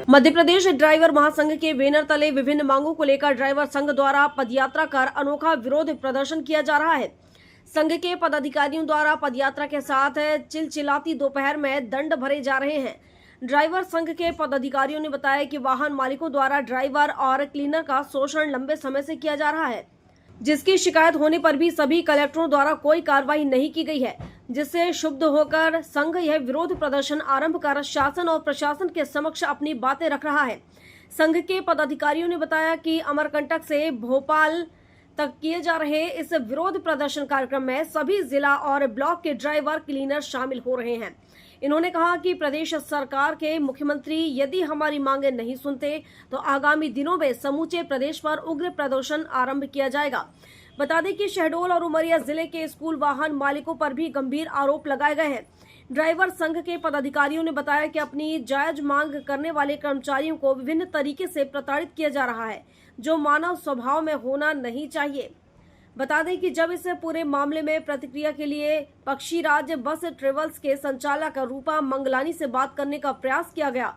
Madhya Pradesh driver महासंघ के banner तले विभिन्न मांगों को लेकर ड्राइवर संघ द्वारा पदयात्रा कर अनोखा विरोध प्रदर्शन किया जा रहा है। संघ के पदाधिकारियों द्वारा पदयात्रा के साथ चिलचिलाती दोपहर में दंड भरे जा रहे हैं। ड्राइवर संघ के पदाधिकारियों ने बताया कि वाहन मालिकों द्वारा ड्राइवर और क्लीनर का शोषण लंबे समय से किया जा रहा है, जिसकी शिकायत होने पर भी सभी कलेक्टरों द्वारा कोई कार्रवाई नहीं की गई है, जिससे क्षुब्ध होकर संघ यह विरोध प्रदर्शन आरंभ कर शासन और प्रशासन के समक्ष अपनी बातें रख रहा है। संघ के पदाधिकारियों ने बताया कि अमरकंटक से भोपाल तक किए जा रहे इस विरोध प्रदर्शन कार्यक्रम में सभी जिला और ब्लॉक के ड्राइवर क्लीनर शामिल हो रहे हैं। इन्होंने कहा कि प्रदेश सरकार के मुख्यमंत्री यदि हमारी मांगे नहीं सुनते तो आगामी दिनों में समूचे प्रदेश पर उग्र प्रदर्शन आरंभ किया जाएगा। बता दें कि शहडोल और उमरिया जिले के स्कूल वाहन मालिकों पर भी गंभीर आरोप लगाए गए हैं। ड्राइवर संघ के पदाधिकारियों ने बताया कि अपनी जायज मांग करने वाले कर्मचारियों को विभिन्न तरीके से प्रताड़ित किया जा रहा है, जो मानव स्वभाव में होना नहीं चाहिए। बता दें कि जब इस पूरे मामले में प्रतिक्रिया के लिए पक्षीराज बस ट्रेवल्स के संचालक रूपा मंगलानी से बात करने का प्रयास किया गया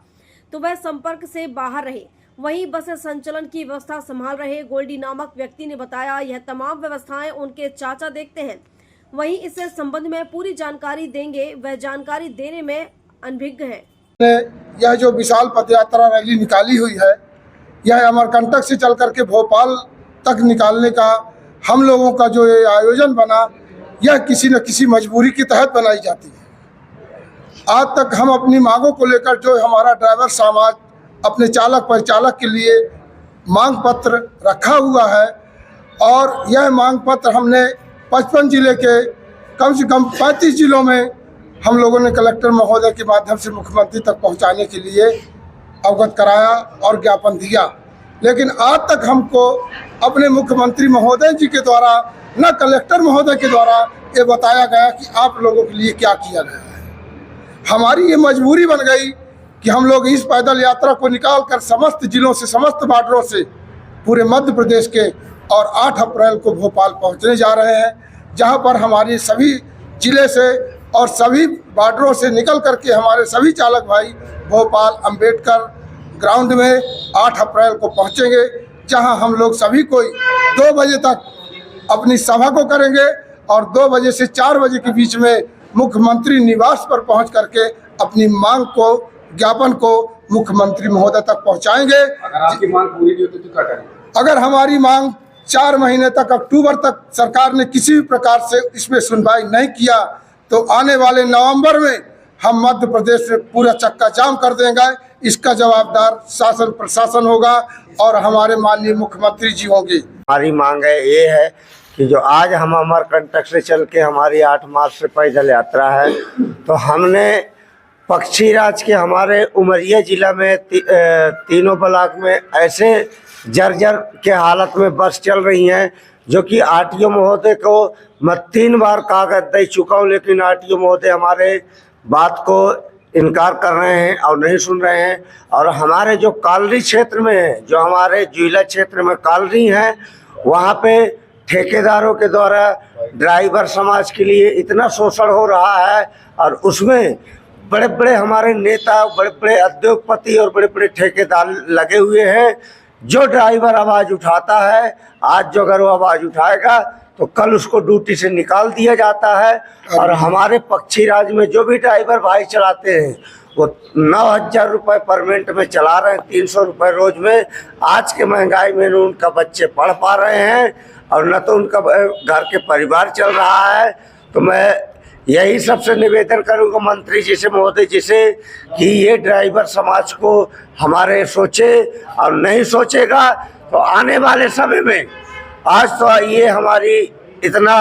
तो वह संपर्क से बाहर रहे। वहीं बस संचालन की व्यवस्था संभाल रहे गोल्डी नामक व्यक्ति ने बताया यह तमाम व्यवस्थाएं उनके चाचा देखते हैं। वहीं इस संबंध में पूरी जानकारी देंगे, वह जानकारी देने में अनभिज्ञ है। यह जो विशाल पदयात्रा रैली निकाली हुई है, यह अमरकंटक से चल करके भोपाल तक निकालने का हम लोगों का जो ये आयोजन बना, यह किसी न किसी मजबूरी के तहत बनाई जाती है। आज तक हम अपनी मांगों को लेकर जो हमारा ड्राइवर समाज अपने चालक परिचालक के लिए मांग पत्र रखा हुआ है, और यह मांग पत्र हमने 55 जिले के कम से कम 35 जिलों में हम लोगों ने कलेक्टर महोदय के माध्यम से मुख्यमंत्री तक पहुंचाने के लिए अवगत कराया और ज्ञापन दिया। लेकिन आज तक हमको अपने मुख्यमंत्री महोदय जी के द्वारा, न कलेक्टर महोदय के द्वारा ये बताया गया कि आप लोगों के लिए क्या किया गया है। हमारी ये मजबूरी बन गई कि हम लोग इस पैदल यात्रा को निकाल कर समस्त जिलों से, समस्त बॉर्डरों से पूरे मध्य प्रदेश के और 8 अप्रैल को भोपाल पहुंचने जा रहे हैं, जहां पर हमारे सभी जिले से और सभी बॉर्डरों से निकल करके हमारे सभी चालक भाई भोपाल अंबेडकर ग्राउंड में 8 अप्रैल को पहुंचेंगे, जहां हम लोग सभी कोई 2 बजे तक अपनी सभा को करेंगे और 2 बजे से 4 बजे के बीच में मुख्यमंत्री निवास पर पहुंच करके अपनी मांग को, ज्ञापन को मुख्यमंत्री महोदय तक पहुंचाएंगे। अगर आपकी मांग पूरी नहीं होती तो क्या करेंगे? अगर हमारी मांग 4 महीने तक, अक्टूबर तक सरकार ने किसी भी प्रकार से इसमें सुनवाई नहीं किया तो आने वाले नवंबर में हम मध्य प्रदेश में पूरा चक्का जाम कर देंगे। इसका जवाबदार शासन प्रशासन होगा और हमारे माननीय मुख्यमंत्री जी होंगे। हमारी मांग है ये है कि जो आज हम अमरकंटक से चल के हमारी 8 मार्च से पैदल यात्रा है, तो हमने पक्षीराज के हमारे उमरिया जिला में तीनों ब्लॉक में ऐसे जर्जर के हालत में बस चल रही हैं, जो कि आरटीओ महोदय को मैं 3 बार कागज दे चुका हूँ, लेकिन आरटीओ महोदय हमारे बात को इनकार कर रहे हैं और नहीं सुन रहे हैं। और हमारे जो कॉलोनी क्षेत्र में है, जो हमारे जिला क्षेत्र में कॉलोनी है, वहाँ पे ठेकेदारों के द्वारा ड्राइवर समाज के लिए इतना शोषण हो रहा है, और उसमें बड़े बड़े हमारे नेता, बड़े बड़े उद्योगपति और बड़े बड़े ठेकेदार लगे हुए हैं। जो ड्राइवर आवाज़ उठाता है, आज जो अगर वो आवाज़ उठाएगा तो कल उसको ड्यूटी से निकाल दिया जाता है। और हमारे पक्षीराज में जो भी ड्राइवर भाई चलाते हैं वो 9,000 रुपये परमिट में चला रहे हैं, 300 रुपये रोज में। आज के महंगाई में न उनका बच्चे पढ़ पा रहे हैं और न तो उनका घर के परिवार चल रहा है। तो मैं यही सबसे निवेदन करूँगा मंत्री जी से, महोदय जी से, कि ये ड्राइवर समाज को हमारे सोचे, और नहीं सोचेगा तो आने वाले समय में, आज तो ये हमारी इतना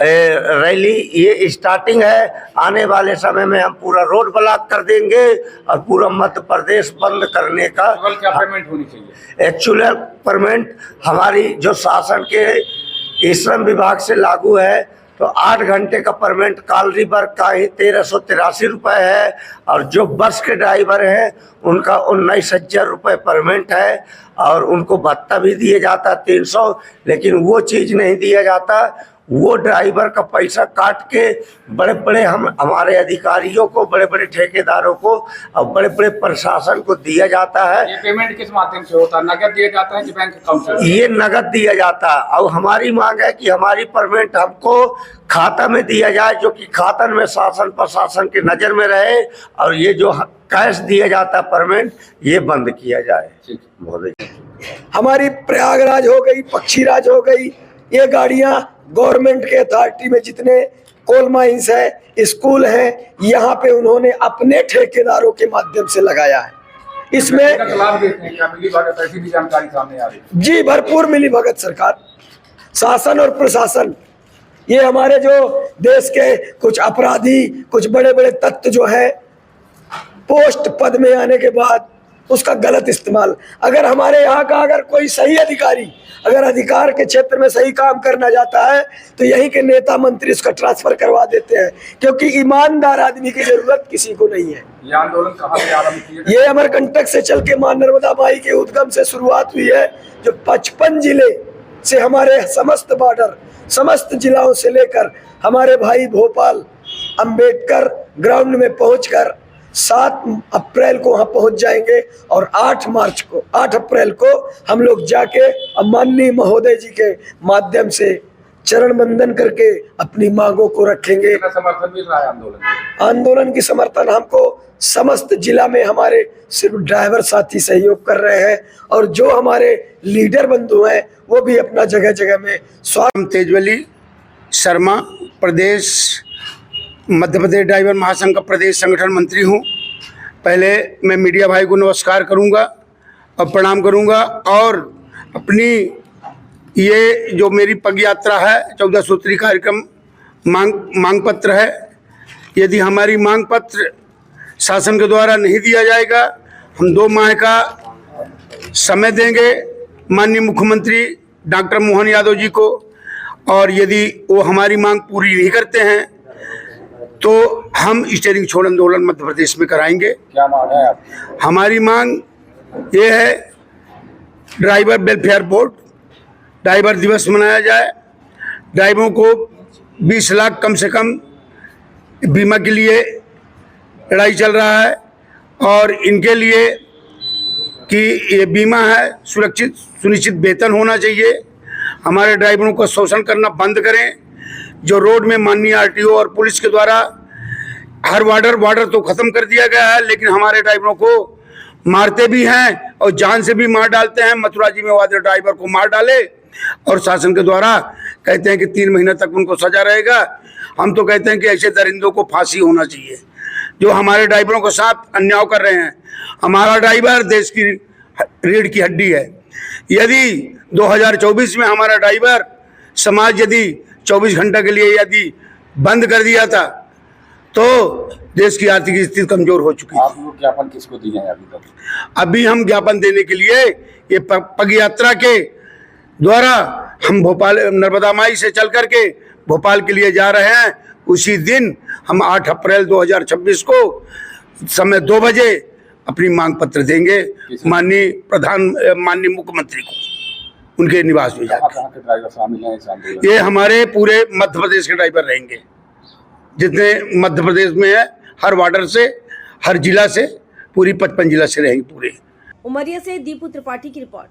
रैली ये स्टार्टिंग है, आने वाले समय में हम पूरा रोड ब्लॉक कर देंगे और पूरा मध्य प्रदेश बंद करने का। क्या पेमेंट होनी चाहिए? एक्चुअल पेमेंट हमारी जो शासन के श्रम विभाग से लागू है, तो 8 घंटे का पेमेंट कालरी वर्ग का ही 1383 रुपये है, और जो बस के ड्राइवर हैं उनका 19,000 रुपये पेमेंट है, और उनको भत्ता भी दिया जाता 300, लेकिन वो चीज़ नहीं दिया जाता। वो ड्राइवर का पैसा काट के बड़े बड़े हमारे अधिकारियों को, बड़े बड़े ठेकेदारों को और बड़े बड़े प्रशासन को दिया जाता है। ये पेमेंट किस माध्यम से होता है? नगद दिया जाता है कि बैंक अकाउंट से? ये नगद दिया जाता है और हमारी मांग है कि हमारी पेमेंट हमको खाता में दिया जाए, जो कि खातन में शासन प्रशासन की नज़र में रहे, और ये जो कैश दिया जाता है पेमेंट, ये बंद किया जाए। हमारी प्रयागराज हो गई, पक्षीराज हो गई, ये गाड़ियां गवर्नमेंट के अथॉरिटी में जितने कोल माइंस है, स्कूल हैं, यहाँ पे उन्होंने अपने ठेकेदारों के माध्यम से लगाया है। इसमें लाभ देते हैं क्या? मिली भगत ऐसी भी जानकारी सामने आ रही है? जी भरपूर मिली भगत सरकार, शासन और प्रशासन, ये हमारे जो देश के कुछ अपराधी, कुछ बड़े बड़े तत्व जो है, पोस्ट पद में आने के बाद उसका गलत इस्तेमाल। अगर हमारे यहाँ का अगर कोई सही अधिकारी अगर अधिकार के क्षेत्र में सही काम करना जाता है तो यहीं के नेता मंत्री उसका ट्रांसफर करवा देते हैं, क्योंकि ईमानदार आदमी की जरूरत किसी को नहीं है। ये आंदोलन कहाँ से आरंभ किया? ये अमरकंटक से चल के मां नर्मदा माई के उद्गम से शुरुआत हुई है, जो 55 जिले से हमारे समस्त बॉर्डर, समस्त जिलों से लेकर हमारे भाई भोपाल अंबेडकर ग्राउंड में पहुंचकर 7 अप्रैल को वहाँ पहुंच जाएंगे और 8 अप्रैल को हम लोग जाके माननीय महोदय जी के माध्यम से चरण बंदन करके अपनी मांगों को रखेंगे। कितना समर्थन मिल रहा है आंदोलन की समर्थन हमको समस्त जिला में हमारे सिर्फ ड्राइवर साथी सहयोग कर रहे हैं, और जो हमारे लीडर बंधु हैं वो भी अपना जगह जगह में तेजवली शर्मा, प्रदेश मध्य प्रदेश ड्राइवर महासंघ का प्रदेश संगठन मंत्री हूं। पहले मैं मीडिया भाई को नमस्कार करूंगा और प्रणाम करूंगा, और अपनी ये जो मेरी पग यात्रा है 14 सूत्री कार्यक्रम मांग पत्र है, यदि हमारी मांग पत्र शासन के द्वारा नहीं दिया जाएगा, हम 2 माह का समय देंगे माननीय मुख्यमंत्री डॉक्टर मोहन यादव जी को, और यदि वो हमारी मांग पूरी नहीं करते हैं तो हम स्टीयरिंग छोड़ आंदोलन मध्य प्रदेश में कराएंगे। क्या मांग है आपकी? हमारी मांग ये है, ड्राइवर वेलफेयर बोर्ड, ड्राइवर दिवस मनाया जाए, ड्राइवरों को 20 लाख कम से कम बीमा के लिए लड़ाई चल रहा है, और इनके लिए कि ये बीमा है सुरक्षित सुनिश्चित वेतन होना चाहिए। हमारे ड्राइवरों को शोषण करना बंद करें। जो रोड में माननीय आरटीओ और पुलिस के द्वारा हर वार्डर तो खत्म कर दिया गया है, लेकिन हमारे ड्राइवरों को मारते भी हैं और जान से भी मार डालते हैं। मथुरा जी में वादे ड्राइवर को मार डाले और शासन के द्वारा कहते हैं कि 3 महीने तक उनको सजा रहेगा। हम तो कहते हैं कि ऐसे दरिंदों को फांसी होना चाहिए जो हमारे ड्राइवरों के साथ अन्याय कर रहे हैं। हमारा ड्राइवर देश की रीढ़ की हड्डी है। यदि 2024 में हमारा ड्राइवर समाज यदि 24 घंटे के लिए यदि बंद कर दिया था तो देश की आर्थिक स्थिति कमजोर हो चुकी है। आप लोग ज्ञापन किसको दिए हैं अभी तक? अभी हम ज्ञापन देने के लिए ये पग यात्रा के द्वारा हम भोपाल नर्मदा माई से चल करके भोपाल के लिए जा रहे हैं। उसी दिन हम 8 अप्रैल 2026 को समय 2 बजे अपनी मांग पत्र देंगे माननीय मुख्यमंत्री को उनके निवास में जाकर। कहाँ के ड्राइवर शामिल हैं इस आंदोलन? ये हमारे पूरे मध्य प्रदेश के ड्राइवर रहेंगे, जितने मध्य प्रदेश में है, हर वार्डर से, हर जिला से, पूरी 55 जिला से रहेंगे पूरे। उमरिया से दीपू त्रिपाठी की रिपोर्ट।